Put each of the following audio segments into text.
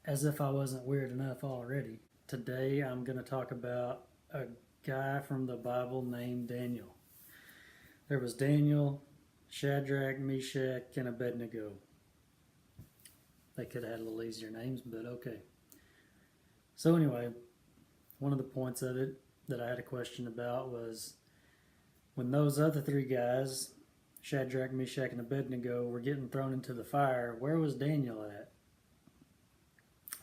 As if I wasn't weird enough already, today I'm going to talk about a guy from the Bible named Daniel. There was Daniel, Shadrach, Meshach, and Abednego. They could have had a little easier names, but okay. So anyway, one of the points of it that I had a question about was when those other three guys, Shadrach, Meshach, and Abednego, were getting thrown into the fire, where was Daniel at?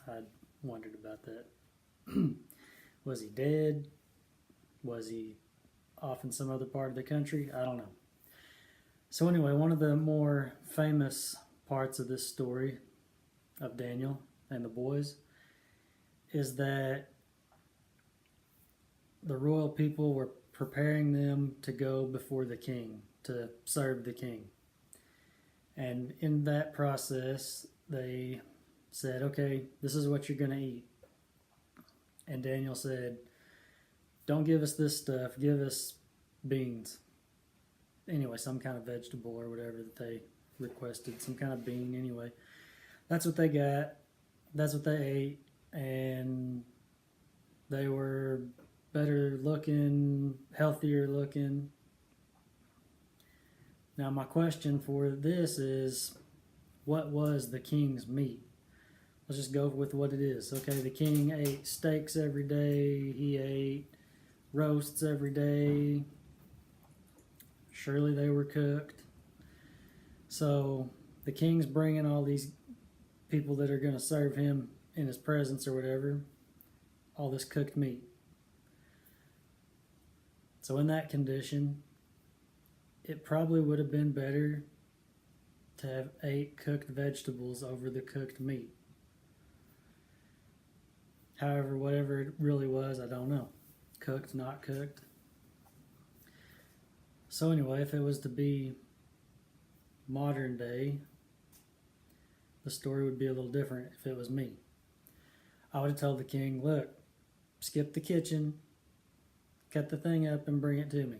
I wondered about that. Was he dead? Was he off in some other part of the country? I don't know. So anyway, one of the more famous parts of this story of Daniel and the boys is that the royal people were preparing them to go before the king, to serve the king. And in that process, they said, okay, this is what you're going to eat. And Daniel said, don't give us this stuff, give us beans. Anyway, some kind of vegetable or whatever that they requested, some kind of bean anyway. That's what they got, that's what they ate, and they were better looking, healthier looking. Now my question for this is, what was the king's meat? Let's just go with what it is. Okay, the king ate steaks every day. He ate roasts every day. Surely they were cooked. So the king's bringing all these people that are going to serve him in his presence or whatever, all this cooked meat. So in that condition, it probably would have been better to have ate cooked vegetables over the cooked meat. However, whatever it really was, I don't know. Cooked, not cooked. So anyway, if it was to be modern day, the story would be a little different if it was me. I would have told the king, look, skip the kitchen, cut the thing up and bring it to me.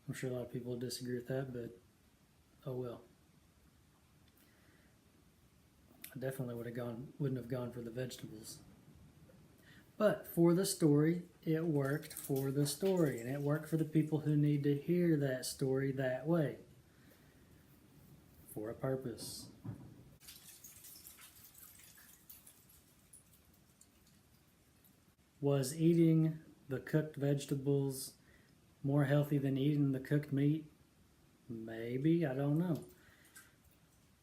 I'm sure a lot of people would disagree with that, but oh well. I definitely wouldn't have gone for the vegetables. But for the story, it worked for the story, and it worked for the people who need to hear that story that way, for a purpose. Was eating the cooked vegetables more healthy than eating the cooked meat? Maybe, I don't know.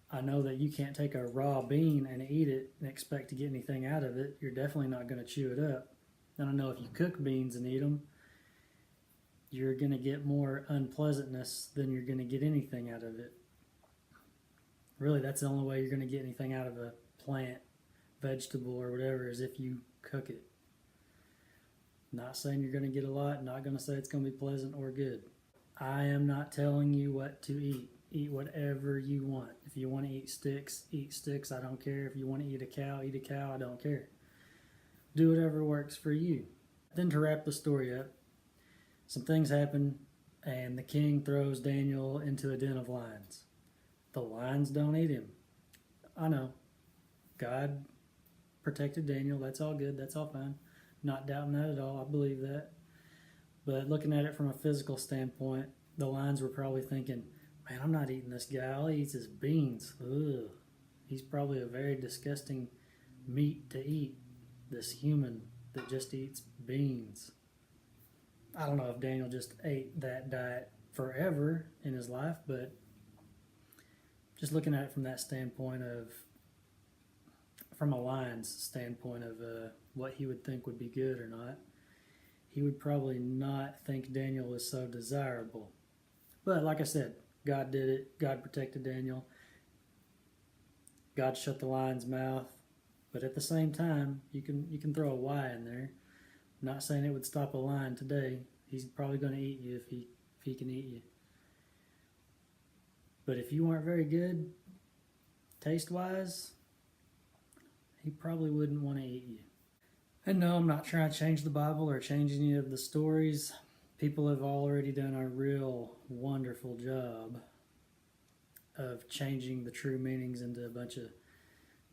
I know that you can't take a raw bean and eat it and expect to get anything out of it. You're definitely not going to chew it up. And I know if you cook beans and eat them, you're going to get more unpleasantness than you're going to get anything out of it. Really, that's the only way you're going to get anything out of a plant, vegetable, or whatever is if you cook it. Not saying you're going to get a lot, not going to say it's going to be pleasant or good. I am not telling you what to eat. Eat whatever you want. If you want to eat sticks, I don't care. If you want to eat a cow, I don't care. Do whatever works for you. Then to wrap the story up, some things happen and the king throws Daniel into a den of lions. The lions don't eat him. I know. God protected Daniel. That's all good. That's all fine. Not doubting that at all. I believe that. But looking at it from a physical standpoint, the lions were probably thinking, man, I'm not eating this guy. All he eats is beans. Ugh. He's probably a very disgusting meat to eat, this human that just eats beans. I don't know if Daniel just ate that diet forever in his life, but just looking at it from that standpoint of, from a lion's standpoint of what he would think would be good or not, he would probably not think Daniel was so desirable. But like I said, God did it. God protected Daniel. God shut the lion's mouth. But at the same time, you can throw a Y in there. I'm not saying it would stop a lion today. He's probably going to eat you if he can eat you. But if you weren't very good, taste-wise, he probably wouldn't want to eat you. And no, I'm not trying to change the Bible or change any of the stories. People have already done a real wonderful job of changing the true meanings into a bunch of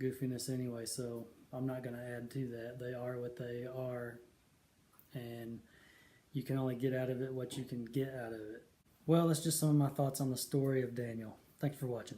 goofiness anyway, so I'm not going to add to that. They are what they are, and you can only get out of it what you can get out of it. Well, that's just some of my thoughts on the story of Daniel. Thanks for watching.